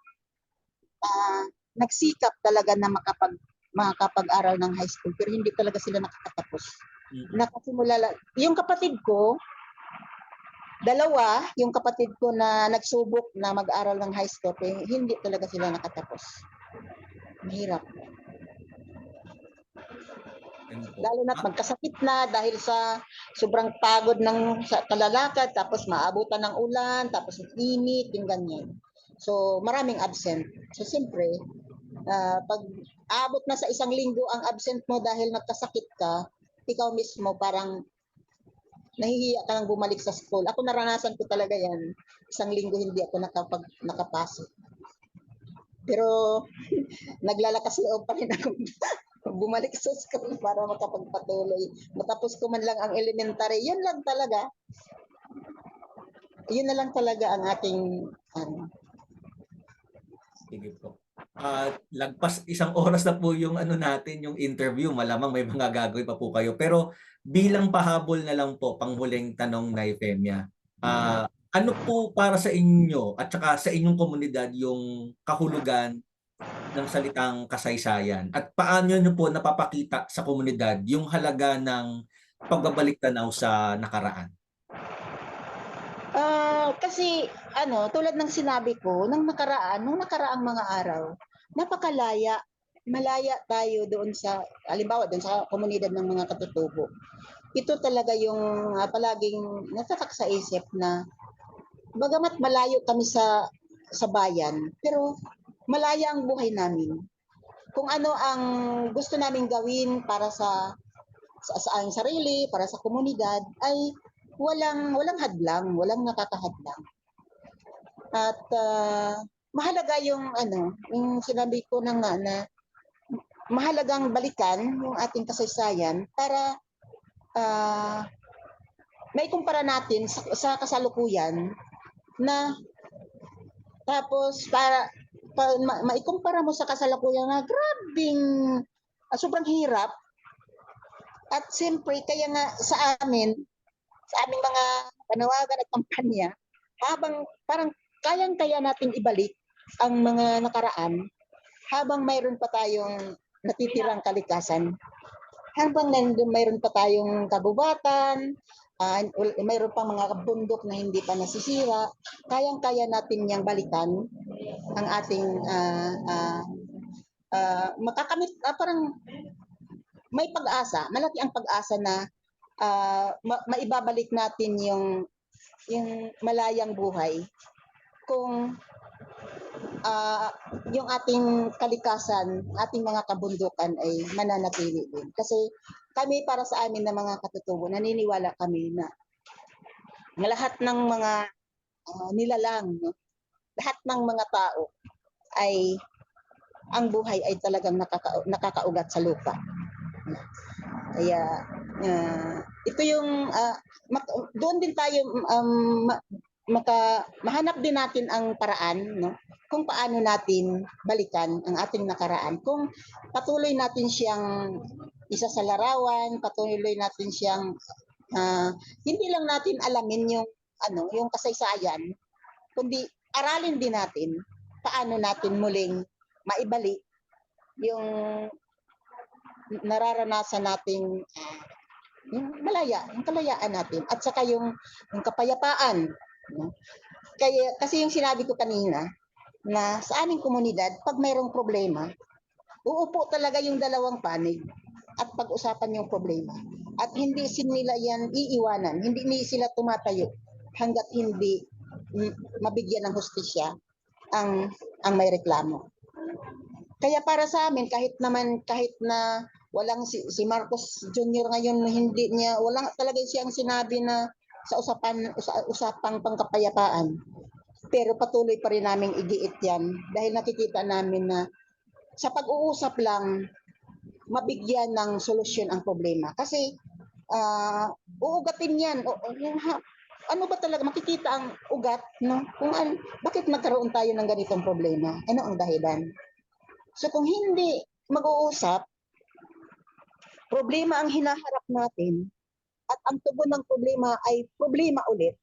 nagsikap talaga na makapag-aral ng high school pero hindi talaga sila nakakatapos. Nakasimula yung kapatid ko, dalawa, yung kapatid ko na nagsubok na mag-aral ng high school, eh, hindi talaga sila nakatapos. Mahirap. Lalo na't magkasakit na dahil sa sobrang pagod sa kalalakad, tapos maabutan ng ulan, tapos init, yung ganyan. So, maraming absent. So, siyempre, pag aabot na sa isang linggo ang absent mo dahil nagkasakit ka, ikaw mismo parang nahihiya ka nang bumalik sa school. Ako naranasan ko talaga yan. Isang linggo hindi ako nakapasok. Pero naglalakas loob pa rin ako. bumalik sa school para makapagpatuloy. Matapos ko man lang ang elementary, yun lang talaga. Yun na lang talaga ang aking ano. Sige po. Lagpas isang oras na po yung ano natin, yung interview. Malamang may mga gagawin pa po kayo. Pero bilang pahabol na lang po, panghuling tanong na Efemia. Ano po para sa inyo at saka sa inyong komunidad yung kahulugan ng salitang kasaysayan? At paano nyo po napapakita sa komunidad yung halaga ng pagbabalik tanaw sa nakaraan? Kasi ano, tulad ng sinabi ko, nung nakaraang mga araw, napakalaya. Malaya tayo doon sa, halimbawa doon sa komunidad ng mga katutubo. Ito talaga yung palaging natatak sa isip na bagamat malayo kami sa bayan, pero malaya ang buhay namin. Kung ano ang gusto naming gawin para sa aming sarili, para sa komunidad, ay walang hadlang, walang nakakahadlang. At mahalaga yung ano, yung sinabi ko na nga na mahalagang balikan yung ating kasaysayan para maikumpara natin sa kasalukuyan na tapos maikumpara mo sa kasalukuyan na grabing sobrang hirap at siyempre kaya nga sa aming mga panawagan at kampanya habang parang kayang-kaya nating ibalik ang mga nakaraan habang mayroon pa tayong natitirang kalikasan, habang mayroon pa tayong kagubatan, mayroon pang mga bundok na hindi pa nasisira, kayang-kaya natin niyang balikan ang ating makakamit, parang may pag-asa, malaki ang pag-asa na maibabalik natin yung malayang buhay kung yung ating kalikasan, ating mga kabundukan ay mananatili din. Kasi kami para sa amin na mga katutubo, naniniwala kami na lahat ng mga nilalang, no? Lahat ng mga tao ay ang buhay ay talagang nakakaugat sa lupa. Kaya ito yung doon din tayo mahanap din natin ang paraan, no? Kung paano natin balikan ang ating nakaraan. Kung patuloy natin siyang isa sa larawan, patuloy natin siyang hindi lang natin alamin yung kasaysayan, kundi aralin din natin paano natin muling maibalik yung nararanasan nating yung kalayaan natin at saka yung kapayapaan. No? Kasi yung sinabi ko kanina na sa aming komunidad, pag mayroong problema, uupo talaga yung dalawang panig at pag-usapan yung problema. At hindi nila yan iiwanan, hindi sila tumatayo hanggat hindi mabigyan ng hustisya ang may reklamo. Kaya para sa amin, kahit na walang si Marcos Jr. ngayon, walang talaga siyang sinabi na sa usapang pangkapayapaan. Pero patuloy pa rin naming igiit yan dahil nakikita namin na sa pag-uusap lang, mabigyan ng solusyon ang problema. Kasi uugatin yan. Ano ba talaga, makikita ang ugat, no? Bakit nagkaroon tayo ng ganitong problema? Ano ang dahilan? So kung hindi mag-uusap, problema ang hinaharap natin at ang tugon ng problema ay problema ulit,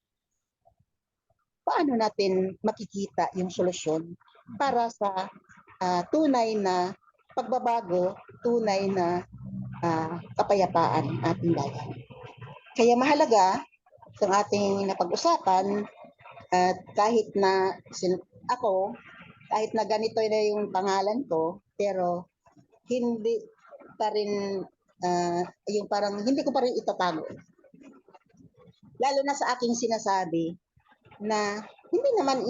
paano natin makikita yung solusyon para sa tunay na pagbabago, tunay na kapayapaan ating bayan. Kaya mahalaga itong ating napag-usapan at kahit na kahit na ganito na yung pangalan ko, pero hindi pa rin yung parang hindi ko pa rin itatago. Lalo na sa aking sinasabi na hindi naman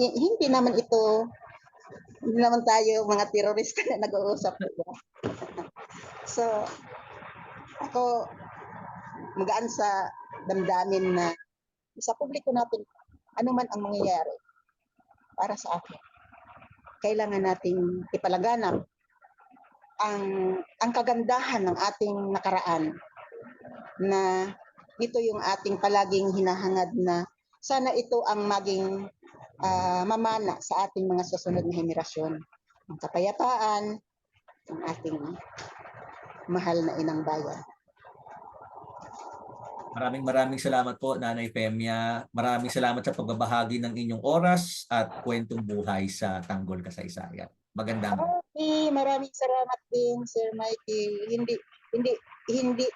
tayo mga terorista na nag-uusap. So, ako magaan sa damdamin na sa publiko natin, ano man ang mangyayari para sa akin, kailangan nating ipalaganap ang kagandahan ng ating nakaraan, na ito yung ating palaging hinahangad na sana ito ang maging mamana sa ating mga susunod na henerasyon. Ang kapayapaan ng ating mahal na inang bayan. Maraming salamat po, Nanay Femia. Maraming salamat sa pagbabahagi ng inyong oras at kwentong buhay sa Tanggol, Kasaysayan. Magandang Maraming salamat din, Sir Mikey. Hindi